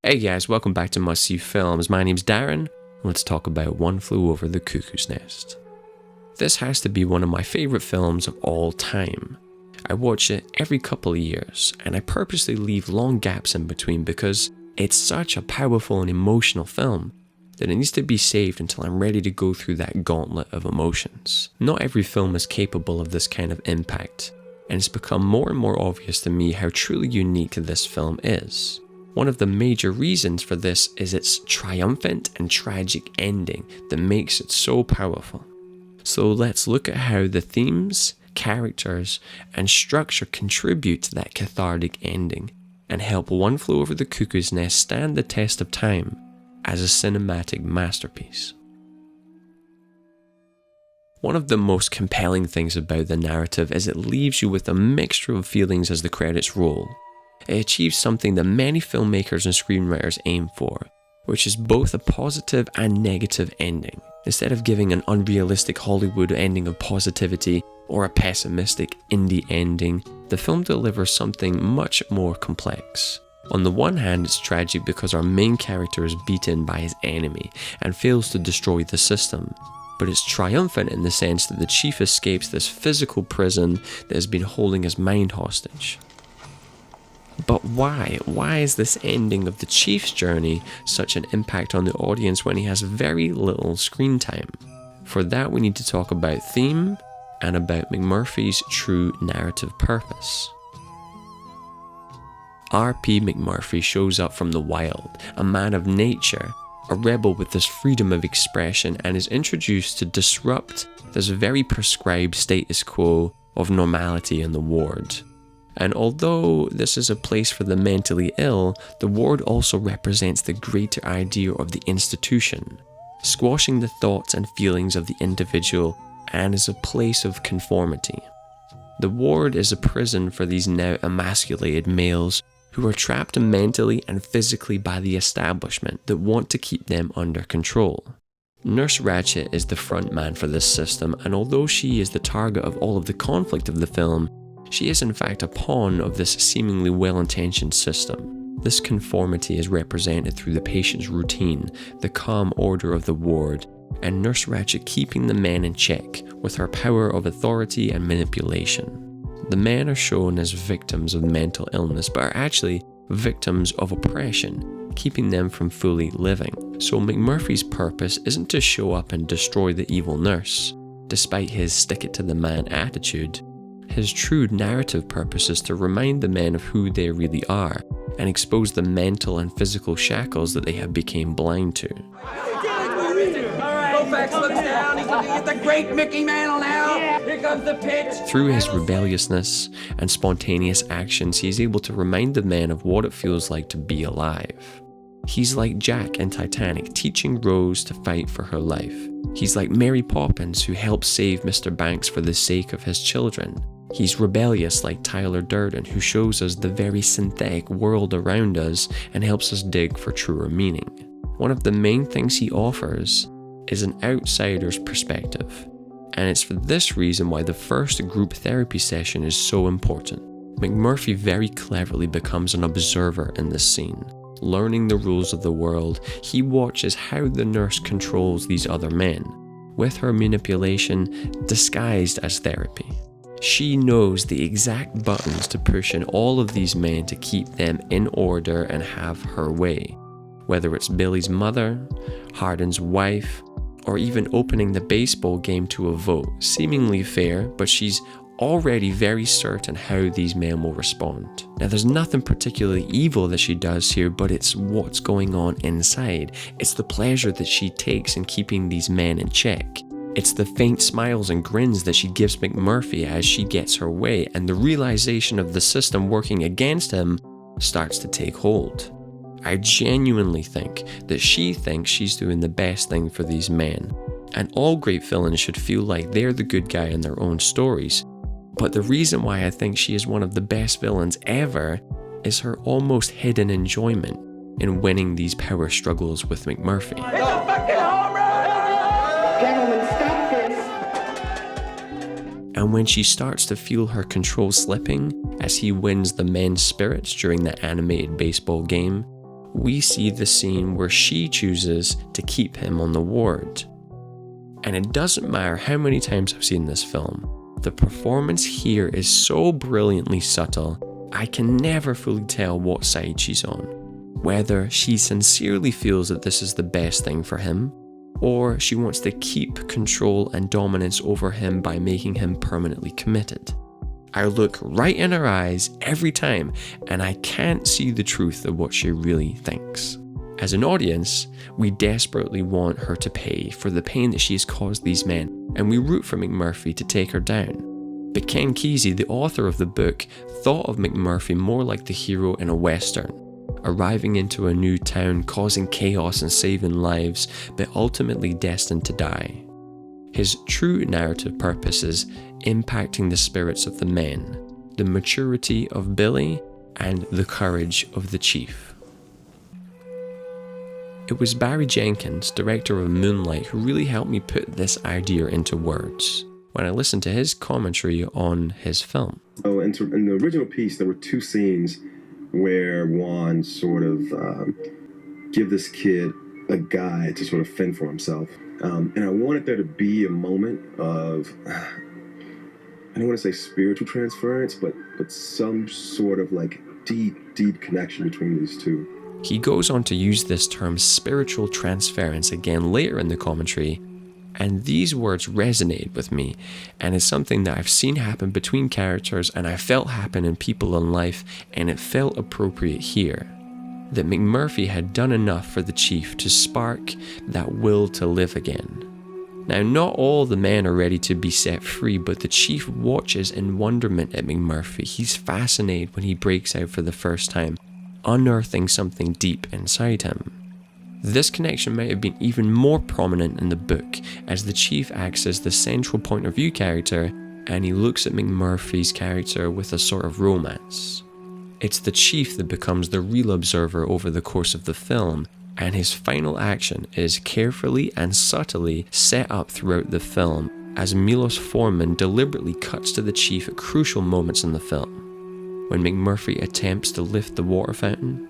Hey guys, welcome back to Must See Films. My name's Darren. Let's talk about One Flew Over the Cuckoo's Nest. This has to be one of my favourite films of all time. I watch it every couple of years, and I purposely leave long gaps in between because it's such a powerful and emotional film that it needs to be saved until I'm ready to go through that gauntlet of emotions. Not every film is capable of this kind of impact, and it's become more and more obvious to me how truly unique this film is. One of the major reasons for this is its triumphant and tragic ending that makes it so powerful. So let's look at how the themes, characters, and structure contribute to that cathartic ending and help One Flew Over the Cuckoo's Nest stand the test of time as a cinematic masterpiece. One of the most compelling things about the narrative is it leaves you with a mixture of feelings as the credits roll. It achieves something that many filmmakers and screenwriters aim for, which is both a positive and negative ending. Instead of giving an unrealistic Hollywood ending of positivity or a pessimistic indie ending, the film delivers something much more complex. On the one hand, it's tragic because our main character is beaten by his enemy and fails to destroy the system. But it's triumphant in the sense that the chief escapes this physical prison that has been holding his mind hostage. But why? Why is this ending of the Chief's journey such an impact on the audience when he has very little screen time? For that, we need to talk about theme and about McMurphy's true narrative purpose. R.P. McMurphy shows up from the wild, a man of nature, a rebel with this freedom of expression, and is introduced to disrupt this very prescribed status quo of normality in the ward. And although this is a place for the mentally ill, the ward also represents the greater idea of the institution, squashing the thoughts and feelings of the individual, and is a place of conformity. The ward is a prison for these now emasculated males who are trapped mentally and physically by the establishment that want to keep them under control. Nurse Ratched is the front man for this system, and although she is the target of all of the conflict of the film, she is in fact a pawn of this seemingly well-intentioned system. This conformity is represented through the patient's routine, the calm order of the ward, and Nurse Ratched keeping the men in check with her power of authority and manipulation. The men are shown as victims of mental illness, but are actually victims of oppression, keeping them from fully living. So McMurphy's purpose isn't to show up and destroy the evil nurse, despite his stick-it-to-the-man attitude. His true narrative purpose is to remind the men of who they really are and expose the mental and physical shackles that they have become blind to. Through his rebelliousness and spontaneous actions, he is able to remind the men of what it feels like to be alive. He's like Jack in Titanic, teaching Rose to fight for her life. He's like Mary Poppins, who helps save Mr. Banks for the sake of his children. He's rebellious like Tyler Durden, who shows us the very synthetic world around us and helps us dig for truer meaning. One of the main things he offers is an outsider's perspective, and it's for this reason why the first group therapy session is so important. McMurphy very cleverly becomes an observer in this scene. Learning the rules of the world, he watches how the nurse controls these other men, with her manipulation disguised as therapy. She knows the exact buttons to push in all of these men to keep them in order and have her way. Whether it's Billy's mother, Hardin's wife, or even opening the baseball game to a vote, seemingly fair, but she's already very certain how these men will respond. Now, there's nothing particularly evil that she does here, but it's what's going on inside. It's the pleasure that she takes in keeping these men in check. It's the faint smiles and grins that she gives McMurphy as she gets her way, and the realization of the system working against him starts to take hold. I genuinely think that she thinks she's doing the best thing for these men, and all great villains should feel like they're the good guy in their own stories. But the reason why I think she is one of the best villains ever is her almost hidden enjoyment in winning these power struggles with McMurphy. It's a fucking home run! Gentlemen, stop this! And when she starts to feel her control slipping as he wins the men's spirits during the animated baseball game, we see the scene where she chooses to keep him on the ward. And it doesn't matter how many times I've seen this film, the performance here is so brilliantly subtle, I can never fully tell what side she's on. Whether she sincerely feels that this is the best thing for him, or she wants to keep control and dominance over him by making him permanently committed. I look right in her eyes every time, and I can't see the truth of what she really thinks. As an audience, we desperately want her to pay for the pain that she has caused these men, and we root for McMurphy to take her down. But Ken Kesey, the author of the book, thought of McMurphy more like the hero in a western, arriving into a new town, causing chaos and saving lives, but ultimately destined to die. His true narrative purpose is impacting the spirits of the men, the maturity of Billy, and the courage of the chief. It was Barry Jenkins, director of Moonlight, who really helped me put this idea into words when I listened to his commentary on his film. Oh, in the original piece, there were two scenes where Juan sort of give this kid a guide to sort of fend for himself. And I wanted there to be a moment of, I don't want to say spiritual transference, but some sort of like deep connection between these two. He goes on to use this term spiritual transference again later in the commentary, and these words resonated with me, and it's something that I've seen happen between characters and I felt happen in people in life, and it felt appropriate here. That McMurphy had done enough for the chief to spark that will to live again. Now, not all the men are ready to be set free, but the chief watches in wonderment at McMurphy. He's fascinated when he breaks out for the first time, unearthing something deep inside him. This connection might have been even more prominent in the book, as the chief acts as the central point of view character, and he looks at McMurphy's character with a sort of romance. It's the chief that becomes the real observer over the course of the film, and his final action is carefully and subtly set up throughout the film, as Milos Forman deliberately cuts to the chief at crucial moments in the film. When McMurphy attempts to lift the water fountain,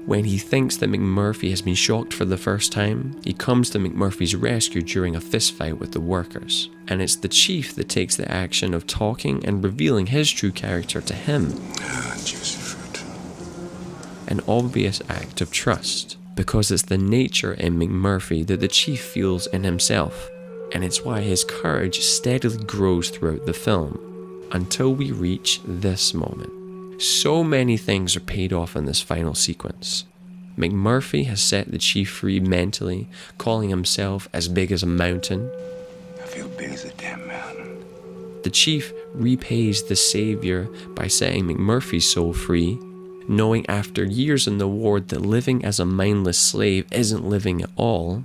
when he thinks that McMurphy has been shocked for the first time, he comes to McMurphy's rescue during a fistfight with the workers. And it's the chief that takes the action of talking and revealing his true character to him. An obvious act of trust, because it's the nature in McMurphy that the chief feels in himself, and it's why his courage steadily grows throughout the film, until we reach this moment. So many things are paid off in this final sequence. McMurphy has set the chief free mentally, calling himself as big as a mountain. I feel big as a damn mountain. The chief repays the savior by setting McMurphy's soul free, knowing after years in the ward that living as a mindless slave isn't living at all.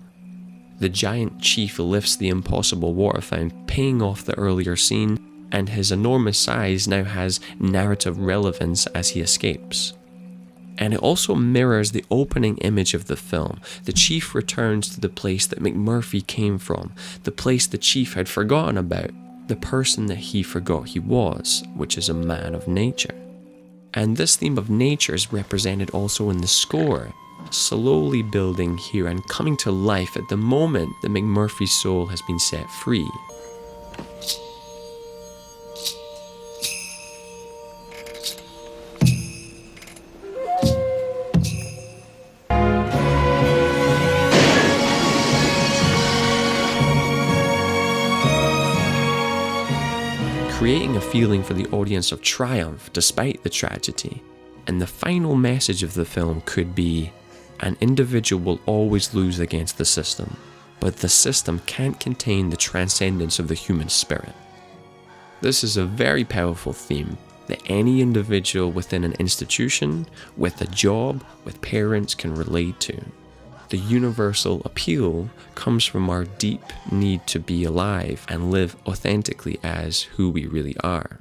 The giant chief lifts the impossible water fountain, paying off the earlier scene, and his enormous size now has narrative relevance as he escapes. And it also mirrors the opening image of the film. The chief returns to the place that McMurphy came from, the place the chief had forgotten about, the person that he forgot he was, which is a man of nature. And this theme of nature is represented also in the score, slowly building here and coming to life at the moment that McMurphy's soul has been set free. Creating a feeling for the audience of triumph despite the tragedy. And the final message of the film could be, an individual will always lose against the system, but the system can't contain the transcendence of the human spirit. This is a very powerful theme that any individual within an institution, with a job, with parents can relate to. The universal appeal comes from our deep need to be alive and live authentically as who we really are.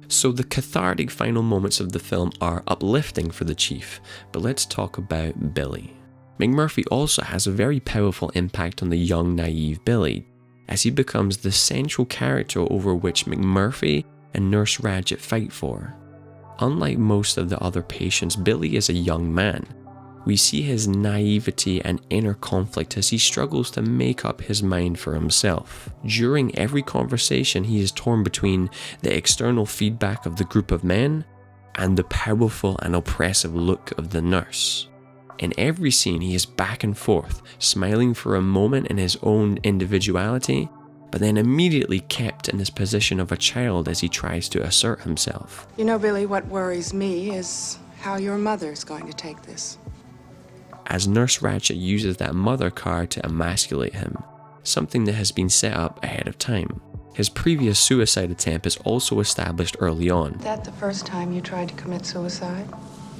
So the cathartic final moments of the film are uplifting for the chief, but let's talk about Billy. McMurphy also has a very powerful impact on the young, naive Billy, as he becomes the central character over which McMurphy and Nurse Ratched fight for. Unlike most of the other patients, Billy is a young man. We see his naivety and inner conflict as he struggles to make up his mind for himself. During every conversation, he is torn between the external feedback of the group of men and the powerful and oppressive look of the nurse. In every scene, he is back and forth, smiling for a moment in his own individuality, but then immediately kept in his position of a child as he tries to assert himself. You know, Billy, what worries me is how your mother's going to take this. As Nurse Ratched uses that mother card to emasculate him, something that has been set up ahead of time. His previous suicide attempt is also established early on. Is that the first time you tried to commit suicide?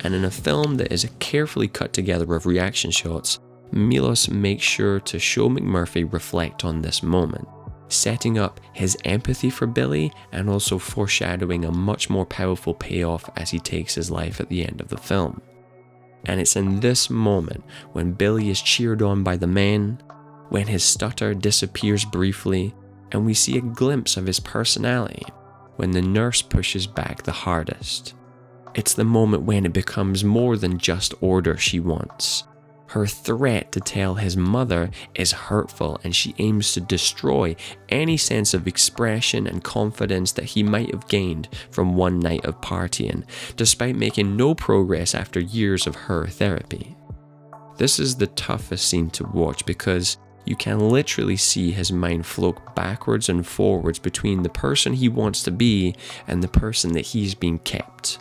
And in a film that is carefully cut together of reaction shots, Milos makes sure to show McMurphy reflect on this moment, setting up his empathy for Billy and also foreshadowing a much more powerful payoff as he takes his life at the end of the film. And it's in this moment when Billy is cheered on by the men, when his stutter disappears briefly, and we see a glimpse of his personality when the nurse pushes back the hardest. It's the moment when it becomes more than just order she wants. Her threat to tell his mother is hurtful, and she aims to destroy any sense of expression and confidence that he might have gained from one night of partying, despite making no progress after years of her therapy. This is the toughest scene to watch because you can literally see his mind float backwards and forwards between the person he wants to be and the person that he's being kept.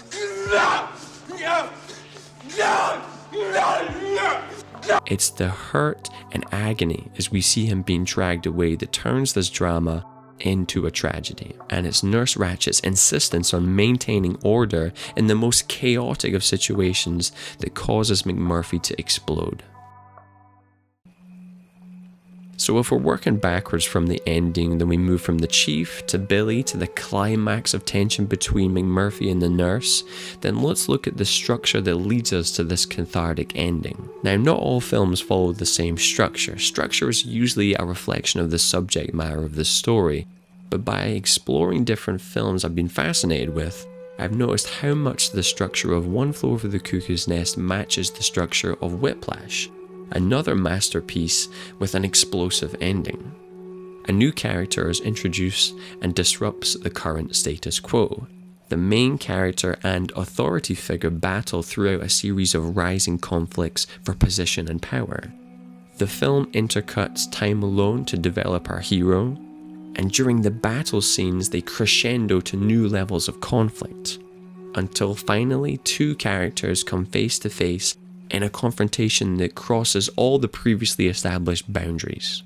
It's the hurt and agony as we see him being dragged away that turns this drama into a tragedy. And it's Nurse Ratched's insistence on maintaining order in the most chaotic of situations that causes McMurphy to explode. So if we're working backwards from the ending, then we move from the chief to Billy to the climax of tension between McMurphy and the nurse, then let's look at the structure that leads us to this cathartic ending. Now, not all films follow the same structure. Structure is usually a reflection of the subject matter of the story, but by exploring different films I've been fascinated with, I've noticed how much the structure of One Flew Over the Cuckoo's Nest matches the structure of Whiplash, another masterpiece with an explosive ending. A new character is introduced and disrupts the current status quo. The main character and authority figure battle throughout a series of rising conflicts for position and power. The film intercuts time alone to develop our hero, and during the battle scenes they crescendo to new levels of conflict, until finally two characters come face to face in a confrontation that crosses all the previously established boundaries.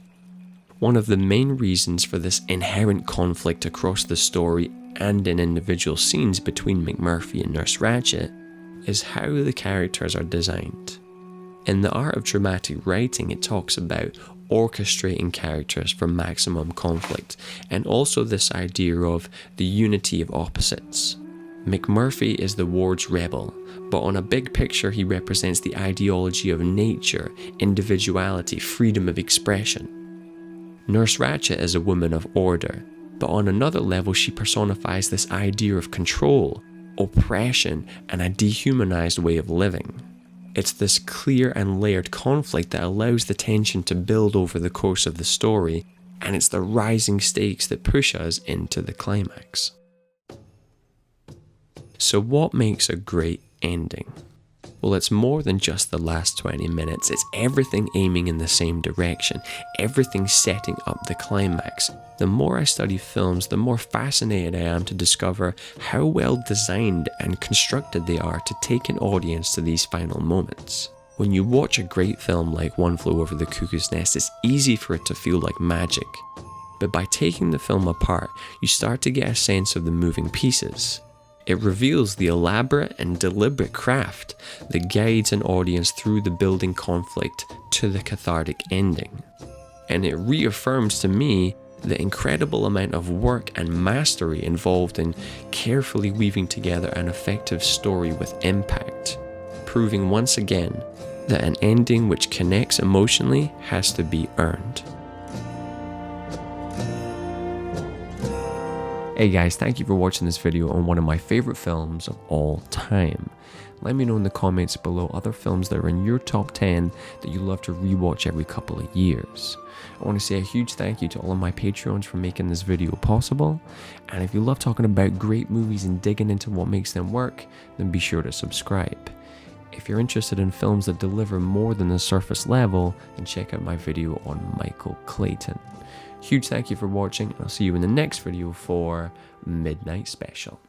One of the main reasons for this inherent conflict across the story and in individual scenes between McMurphy and Nurse Ratched is how the characters are designed. In The Art of Dramatic Writing, it talks about orchestrating characters for maximum conflict, and also this idea of the unity of opposites. McMurphy is the ward's rebel, but on a big picture he represents the ideology of nature, individuality, freedom of expression. Nurse Ratched is a woman of order, but on another level she personifies this idea of control, oppression, and a dehumanized way of living. It's this clear and layered conflict that allows the tension to build over the course of the story, and it's the rising stakes that push us into the climax. So what makes a great ending? Well, it's more than just the last 20 minutes, it's everything aiming in the same direction, everything setting up the climax. The more I study films, the more fascinated I am to discover how well designed and constructed they are to take an audience to these final moments. When you watch a great film like One Flew Over the Cuckoo's Nest, it's easy for it to feel like magic. But by taking the film apart, you start to get a sense of the moving pieces. It reveals the elaborate and deliberate craft that guides an audience through the building conflict to the cathartic ending. And it reaffirms to me the incredible amount of work and mastery involved in carefully weaving together an effective story with impact, proving once again that an ending which connects emotionally has to be earned. Hey guys, thank you for watching this video on one of my favorite films of all time. Let me know in the comments below other films that are in your top 10 that you love to rewatch every couple of years. I want to say a huge thank you to all of my Patreons for making this video possible. And if you love talking about great movies and digging into what makes them work, then be sure to subscribe. If you're interested in films that deliver more than the surface level, then check out my video on Michael Clayton. Huge thank you for watching, and I'll see you in the next video for Midnight Special.